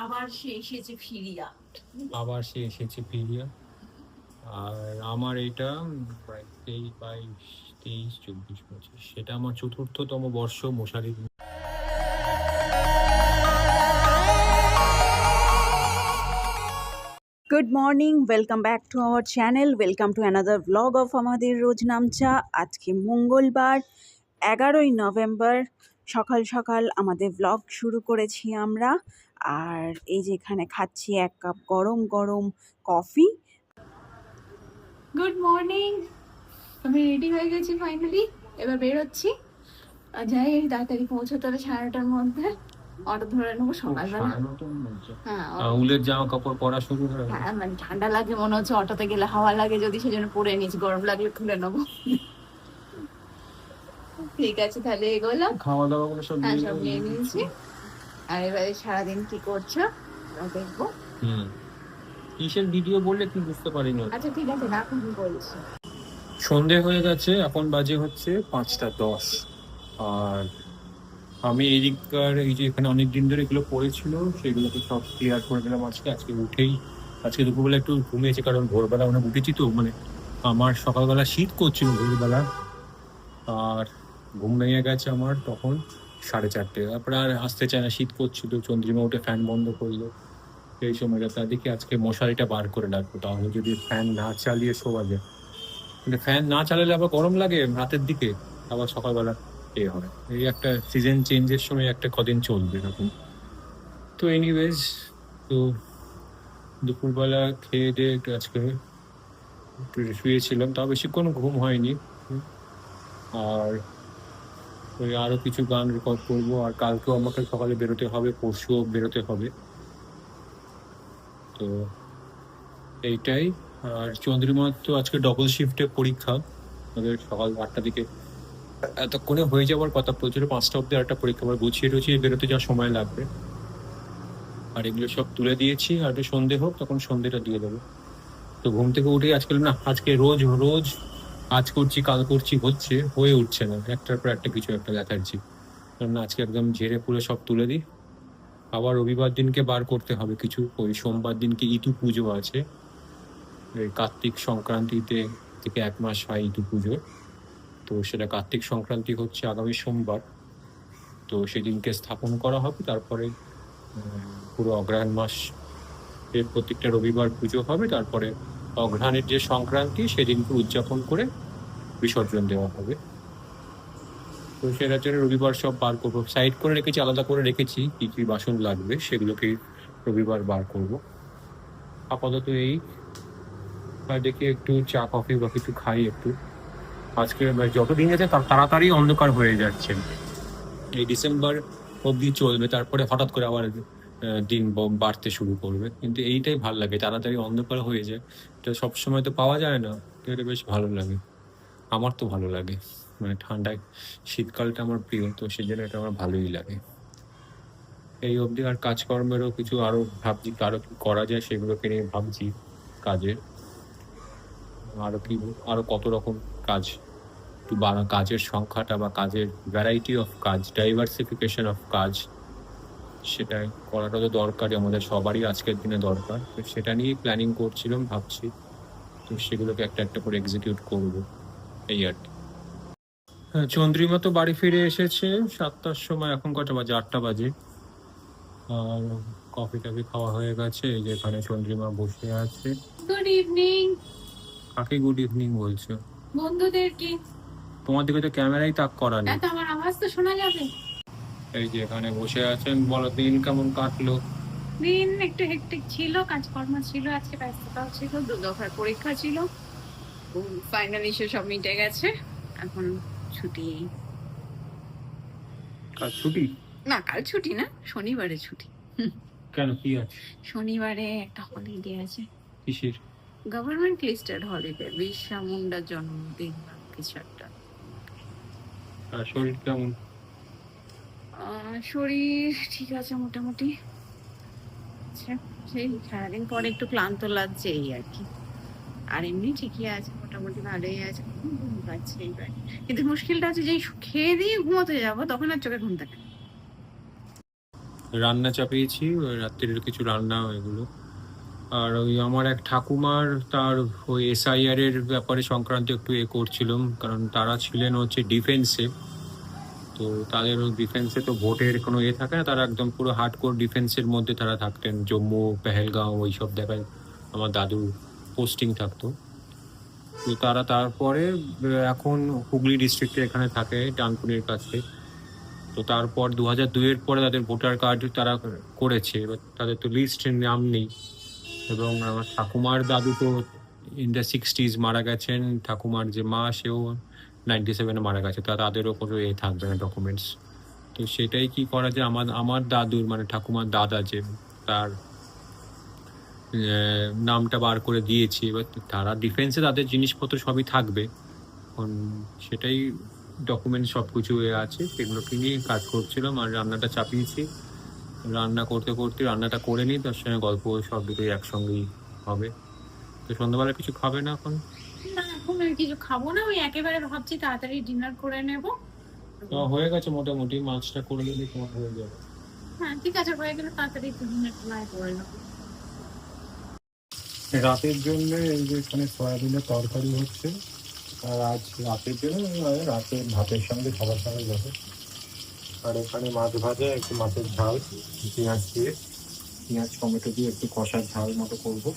আবার সে এসেছে ফিরিয়া। আর আমার এটা প্রায় 23, 22, 23, 24, 25, সেটা আমার চতুর্থতম বর্ষ মশারি। Good morning, welcome back to our channel, welcome to another blog of আমাদের রোজ নামচা। আজকে মঙ্গলবার 11ই নভেম্বর, সকাল সকাল আমাদের ব্লগ শুরু করেছি আমরা। আর এই যে এখানে খাচ্ছি 1 কাপ গরম গরম কফি। গুড মর্নিং, আমি রেডি হয়ে গেছি ফাইনালি। এবার বেরোচ্ছি, যাই তাড়াতাড়ি পৌঁছতে হবে 9:30টার মধ্যে। অটো ধরে নেবো সকালবেলা। হ্যাঁ, উলের জামা কাপড় পরা শুরু হয়ে হ্যাঁ, মানে ঠান্ডা লাগে মনে হচ্ছে, অটোতে গেলে হাওয়া লাগে যদি, সেজন্য পরে নিয়েছি। গরম লাগলে খুলে নেবো। ঠিক আছে, তাহলে এগোলো। খাওয়া দাওয়া গুলো সব নিয়ে নিয়েছি। আর এবারে সারাদিন কি করছো দেখবো। কিসের ভিডিও বললে কি বুঝতে পারিনি। আচ্ছা ঠিক আছে, রাখুন, বলছি। সন্ধে হয়ে গেছে, এখন বাজে হচ্ছে 5টা 10। আর আমি এদিককার এই যে এখানে অনেক দিন ধরে এগুলো পড়েছিল, সেগুলোকে সব ক্লিয়ার করে দিলাম আজকে উঠেই। আজকে দুপুরবেলা একটু ঘুমিয়েছি, কারণ ভোরবেলা অনেক উঠেছি তো, মানে আমার সকালবেলা শীত করছিল ভোরবেলা। আর ঘুম ভেঙে গেছে আমার তখন 4:30। তারপরে আর আসতে চায় না, শীত করছিল। চন্দ্রিমা উঠে ফ্যান বন্ধ করলো। এই সময়টা তাদেরকে আজকে মশারিটা বার করে রাখবো, তাহলে যদি ফ্যান না চালিয়ে শোয়া যায়। কিন্তু ফ্যান না চালালে আবার গরম লাগে রাতের দিকে, আবার সকালবেলা হয়। এই একটা সিজন চেঞ্জের সময় একটা কদিন চলবে এরকম। তো এনিওয়েজ, তো দুপুরবেলা খেয়ে দিয়ে আজকে একটু শুয়েছিলাম, তাও বেশিক্ষণ ঘুম হয়নি। আর ওই আরো কিছু গান রেকর্ড করবো, আর কালকেও আমাকে সকালে বেরোতে হবে, পরশুও বেরোতে হবে। তো এইটাই। আর চন্দ্রিমার তো আজকে ডবল শিফটে পরীক্ষা, আমাদের সকাল 8টা দিকে এতক্ষণে হয়ে যাওয়ার কথা। প্রচুর 5টা অব্দি একটা পরীক্ষা, আবার গুছিয়ে টুছিয়ে বেরোতে যাওয়ার সময় লাগবে। আর এগুলো সব তুলে দিয়েছি, আর একটু সন্ধে হোক, তখন সন্ধেটা দিয়ে দেবো। তো ঘুম থেকে উঠে আজকে না, আজকে রোজ রোজ আজ করছি কাল করছি হয়ে উঠছে না, একটার পর একটা কিছু একটা দেখাচ্ছি। কারণ আজকে একদম ঝেড়ে পুরো সব তুলে দিই। আবার রবিবার দিনকে বার করতে হবে কিছু। ওই সোমবার দিনকে ইতু পুজো আছে, এই কার্তিক সংক্রান্তিতে থেকে 1 মাস হয় ইতু পুজো। তো সেটা কার্তিক সংক্রান্তি হচ্ছে আগামী সোমবার। তো সেদিনকে স্থাপন করা হবে, তারপরে পুরো অগ্রহায়ণ মাস এর প্রত্যেকটা রবিবার পুজো হবে। তারপরে অগ্রহায়ণের যে সংক্রান্তি, সেদিনকে উদযাপন করে বিসর্জন দেওয়া হবে। তো সেটার জন্য রবিবার সব বার করবো, সাইড করে রেখেছি, আলাদা করে রেখেছি কি কি বাসন লাগবে, সেগুলোকে রবিবার বার করব। আপাতত এই, আর দেখি একটু চা কফি বা কিছু খাই একটু। আজকে যতদিন যাচ্ছে তাড়াতাড়ি অন্ধকার হয়ে যাচ্ছে। এই ডিসেম্বর অবধি চলবে, তারপরে হঠাৎ করে আবার দিন বাড়তে শুরু করবে। কিন্তু এইটাই ভালো লাগে, তাড়াতাড়ি অন্ধকার হয়ে যায়। এটা সবসময় তো পাওয়া যায় না, তো এটা বেশ ভালো লাগে। আমার তো ভালো লাগে, মানে ঠান্ডায় শীতকালটা আমার প্রিয়, তো সেই জন্য এটা আমার ভালোই লাগে। এই অবধি আর কাজকর্মেরও কিছু আরো ভাবছি, আরো কি করা যায় সেগুলোকে নিয়ে ভাবছি। কাজের আরো কত রকম কাজ, একটু কাজের সংখ্যাটা বা কাজের ভ্যারাইটি অফ কাজ, ডাইভার্সিফিকেশন অফ কাজ, সেটা করাটা তো দরকারই, আমাদের সবারই আজকের দিনে দরকার। তো সেটা নিয়েই প্ল্যানিং করছিলাম, ভাবছি। তো সেগুলোকে একটা একটা করে এক্সিকিউট করবো, এই আর কি। হ্যাঁ, চন্দ্রিমা তো বাড়ি ফিরে এসেছে 7টার সময়, এখন কটা বাজে? 8টা বাজে। আর কফি টফি খাওয়া হয়ে গেছে, এই যে এখানে চন্দ্রিমা বসে আছে। Good evening. কাকে গুড ইভিনিং বলছো? বন্ধুদের কি? তোমার দিকে তো ক্যামেরাই তাক করা নেই। তো আমার আওয়াজ তো শোনা যাবে। এই যে এখানে বসে আছেন, বলো দিন কেমন কাটলো? দিন একটু হেক্টিক ছিল, কাজকর্ম ছিল, আজকে ব্যস্ততাও ছিল, দুর্গাভার পরীক্ষা ছিল। ফাইনালি সব মিটে গেছে, এখন ছুটি। কাল ছুটি? না, কাল ছুটি না, শনিবারে ছুটি। কেন, কি আছে? শনিবারে একটা হলিডে আছে। কিসের? গভর্নমেন্ট লিস্টেড হলিডে, বিরসা মুন্ডার জন্মদিন কিছু একটা। আর শরীর কেমন? শরীর ঠিক আছে মোটামুটি। আচ্ছা, সেই সারাদিন পরে একটু ক্লান্ত লাগছে, এই আর কি। আর এমনি ঠিকই আছে, মোটামুটি ভালোই আছে, ঘুম পাচ্ছে এইবার। কিন্তু মুশকিলটা আছে, যেই খেয়ে দিয়ে ঘুমোতে যাবো তখন আর চোখে ঘুম থাকে। রান্না চাপিয়েছি, ওই রাত্রির কিছু রান্না এগুলো। আর ওই আমার এক ঠাকুমার তার ওই এসআইআর এর ব্যাপারে সংক্রান্ত একটু করছিলাম, কারণ তারা ছিলেন হচ্ছে ডিফেন্সে। তো তাদের ওই ডিফেন্সে তো ভোটের কোনো থাকে না, তারা একদম পুরো হার্ডকোর ডিফেন্সের মধ্যে তারা থাকতেন। জম্মু, পেহেলগাঁও ওই সব জায়গায় আমার দাদু পোস্টিং থাকতো। তো তারা তারপরে এখন হুগলি ডিস্ট্রিক্টে এখানে থাকে, ডানকুনির কাছে। তো তারপর 2002-এর পরে তাদের ভোটার কার্ড তারা করেছে, এবার তাদের তো লিস্টে নাম নেই। এবং আমার ঠাকুমার দাদু তো ইন দ্য 60s মারা গেছেন। ঠাকুমার যে মা, সেও 97-এ মারা গেছে। তাদেরও কোনো থাকবে না ডকুমেন্টস। তো সেটাই কি করা যায়, আমার আমার দাদুর মানে ঠাকুমার দাদা যে, তার নামটা বার করে দিয়েছি। এবার তারা ডিফেন্সে, তাদের জিনিসপত্র সবই থাকবে। এখন সেটাই ডকুমেন্ট সব কিছু আছে, সেগুলোকে নিয়ে কাজ করছিলাম। আর রান্নাটা চাপিয়েছি, রান্না করতে করতে রান্নাটা করে নিই, তার সঙ্গে গল্প সব দুটোই একসঙ্গেই হবে। তো সন্ধ্যাবেলা কিছু খাবে না এখন? না, এখন আর কিছু খাবো না, ওই একেবারে ভাবছি তাড়াতাড়ি ডিনার করে নেব। হয়ে গেছে মোটামুটি, মাছটা করে নিলে তোমার হয়ে যাবে। হ্যাঁ ঠিক আছে, হয়ে গেলে তাড়াতাড়ি ডিনার করে নেব। রাতের জন্য এই যে এখানে সয়াবিনের তরকারি হচ্ছে। আর আজ রাতের জন্য রাতে ভাতের সঙ্গে খাবার সঙ্গে যাবে। আর এখানে মাছ ভাজা, একটু মাছের ঝাল, পেঁয়াজ দিয়ে, পেঁয়াজ টমেটো দিয়ে একটু কষার ঝাল মতো করবো।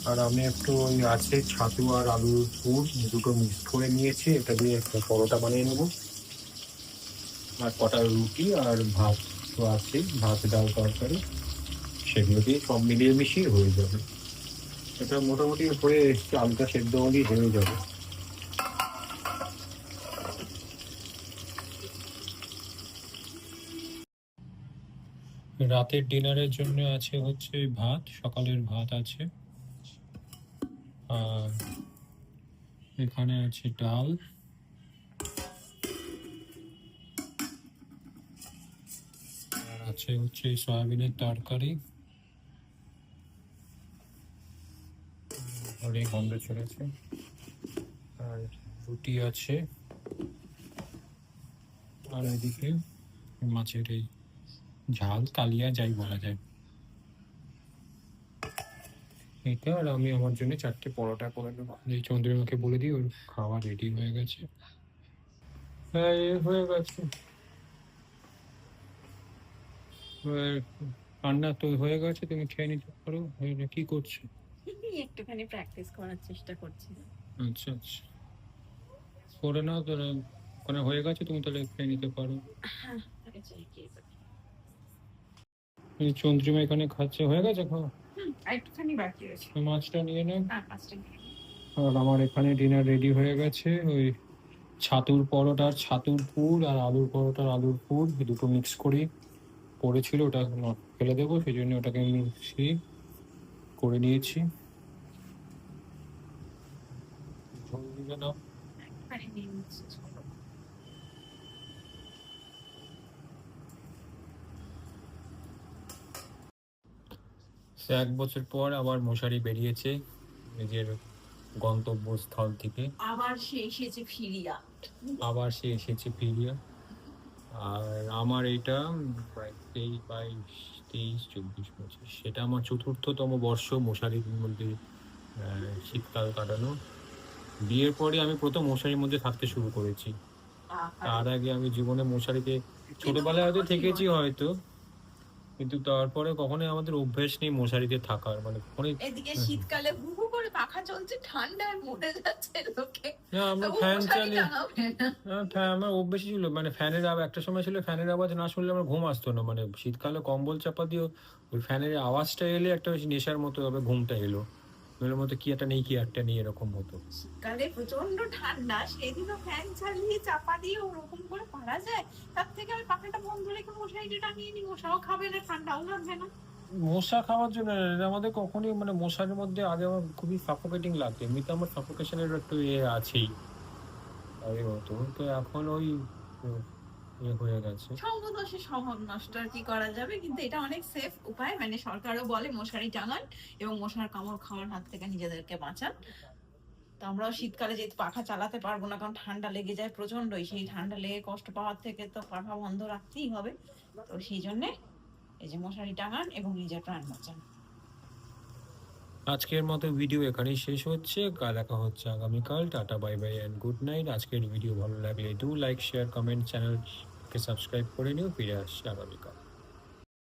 আর আমি একটু ওই আছে ছাতু আর আলুর পুর দুটো মিক্স করে নিয়েছি, এটা দিয়ে একটা পরোটা বানিয়ে নেবো। আর কটা রুটি আর ভাত তো আছেই, ভাত ডাল তরকারি, সেগুলো দিয়ে সব মিলিয়ে মিশিয়ে হয়ে যাবে। এটা মোটামুটি হয়ে এসছে, আলুটা সেদ্ধ হলেই হয়ে যাবে। রাতের ডিনারের জন্য আছে হচ্ছে ভাত, সকালের ভাত আছে। আর এখানে আছে ডাল, আর আছে হচ্ছে সয়াবিনের তরকারি। আর এই গন্ধ চলেছে। আর রুটি আছে। আর এদিকে মাছের এই ঝাল, কালিয়া যাই বলা যায় এটা। আর আমি আমার জন্য 4টে পরোটা করে নেবো। এই চন্দ্রিমাকে বলে দিই, ওর খাওয়া রেডি হয়ে গেছে। হ্যাঁ, হয়ে গেছে। রান্না তো হয়ে গেছে, তুমি খেয়ে নিতে পারো। কি করছো? একটুখানি প্র্যাকটিস করার চেষ্টা করছি। আচ্ছা আচ্ছা, করে নাও তো। ওখানে হয়ে গেছে, তুমি তাহলে খেয়ে নিতে পারো। হ্যাঁ, তাকে চাই কি এবারে। এই চন্দ্রিমা এখানে খাচ্ছে, হয়ে গেছে খাওয়া? আর একটুখানি বাকি আছে। মাছটা নিয়ে নাও। আর 5টা মিনিট। আর আমার এখানে ডিনার রেডি হয়ে গেছে। ওই ছাতুর পরোটার ছাতুর পুর আর আলুর পরোটার আলুর পুর, এই দুটো মিক্স করি পড়েছিল, ওটা ফেলে দেবো, সেই জন্য ওটাকে মিশিয়ে করে নিয়েছি। ঝোল দিলে নাও। একটুখানি নিয়ে নিচ্ছি। সে 1 বছর পর আবার মশারি বেরিয়েছে নিজের গন্তব্যস্থল থেকে। আবার সে এসেছে ফিরিয়া। আবার সে এসেছে ফিরিয়া। আর আমার এটা প্রায় 23, 24, 25, সেটা আমার 4র্থতম বর্ষ মশারির মধ্যে শীতকাল কাটানো। বিয়ের পরে আমি প্রথম মশারির মধ্যে থাকতে শুরু করেছি। তার আগে আমি জীবনে মশারিতে ছোটবেলায় হয়তো থেকেছি হয়তো, কিন্তু তারপরে কখনোই আমাদের অভ্যেস নেই মশারিতে থাকার, মানে কখনোই। এদিকে শীতকালে হু হু করে পাখা চলছে, ঠান্ডায় মরে যাচ্ছে লোকে। না, আমরা তবু ফ্যান মশারি চালিয়ে, টাঙাবে না। আমার অভ্যেস ছিল, মানে ফ্যানের একটা সময় ছিল ফ্যানের আওয়াজ না শুনলে আমার ঘুম আসতো না। মানে শীতকালে কম্বল চাপা দিয়েও ওই ফ্যানের আওয়াজটা এলে একটা বেশি নেশার মতো হবে, ঘুমটা এলো মেয়ের মতো, কি একটা নেই কি একটা নেই এরকম হতো। শীতকালে প্রচন্ড ঠান্ডা, সেদিনও ফ্যান চালিয়ে চাপা দিয়ে ওরকম করে পারা যায়? তার থেকে আমি পাখাটা বন্ধ রেখে মশারিটা টাঙিয়ে নি, মশাও খাবে না, ঠান্ডাও লাগবে না। মশা খাওয়ার জন্য না, আমাদের কখনই মানে মশার মধ্যে আগে আমার খুবই সাফোকেটিং লাগতো। এমনিতে আমার সাফোকেশনের একটু আছেই আগের মতো। তো এখন ওই হয়ে গেছে। সঙ্গদোষে স্বভাব নষ্ট, আর কি করা যাবে। কিন্তু এটা অনেক সেফ উপায়, মানে সরকারও বলে মশারি টাঙান এবং মশার কামড় খাওয়ার হাত থেকে নিজেদেরকে বাঁচান। তো আমরাও শীতকালে যেহেতু পাখা চালাতে পারবো না, কারণ ঠান্ডা লেগে যায় প্রচন্ডই, সেই ঠান্ডা লেগে কষ্ট পাওয়ার থেকে তো পাখা বন্ধ রাখতেই হবে। তো সেই জন্যে এই যে মশারি টাঙান এবং নিজের প্রাণ বাঁচান। আজকের মতো ভিডিও এখানেই শেষ হচ্ছে। দেখা হচ্ছে আগামীকাল। Tata, bye bye and good night. আজকের ভিডিও ভালো লাগলে ডু লাইক, শেয়ার, কমেন্ট, চ্যানেলকে সাবস্ক্রাইব করে নিও। ফিরে আসছি আগামীকাল।